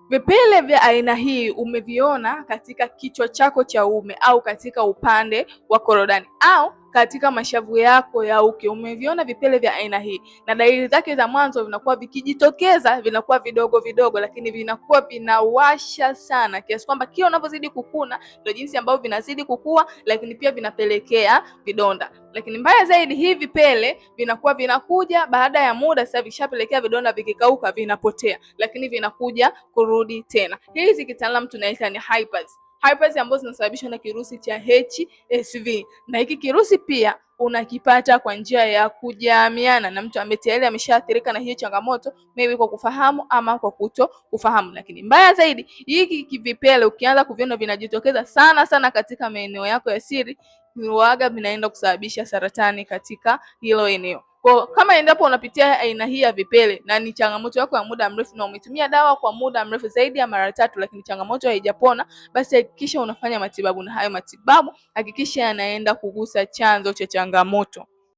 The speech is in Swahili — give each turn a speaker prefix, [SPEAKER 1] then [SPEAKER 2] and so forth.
[SPEAKER 1] Vipele vya aina hii umeviona katika kichwa chako cha uume au katika upande wa korodani au katika mashavu yako ya uke, umeviona vipele vya aina hii, na dalili zake za mwanzo vinakuwa vikijitokeza vinakuwa vidogo vidogo, lakini vinakuwa vinawasha sana kiasi kwamba kila unavyozidi kukuna ndio jinsi ambavyo vinazidi kukua, lakini pia vinapelekea vidonda. Lakini mbaya zaidi, hivi vipele vinakuwa vinakuja baada ya muda, sasa vishapelekea vidonda, vikikauka vinapotea, lakini vinakuja kurudi tena. Hizi kitaalamu tunaita ni hypers ambazo zinasababishwa na kirusi cha HSV, na hiki kirusi pia unakipata kwa njia ya kujamiana na mtu ambaye tayari ameshaathirika na hiyo changamoto, maybe kwa kufahamu ama kwa kuto kufahamu. Lakini mbaya zaidi, hiki vipele ukianza kuviona vinajitokeza sana katika maeneo yako ya siri, huaga vinaenda kusababisha saratani katika hilo eneo. Kwa kama endapo unapitia aina hii ya vipele na ni changamoto yako ya muda mrefu na umetumia dawa kwa muda mrefu zaidi ya mara 3 lakini changamoto haijapona, basi hakikisha unafanya matibabu, na hayo matibabu hakikisha yanaenda kugusa chanzo cha changamoto.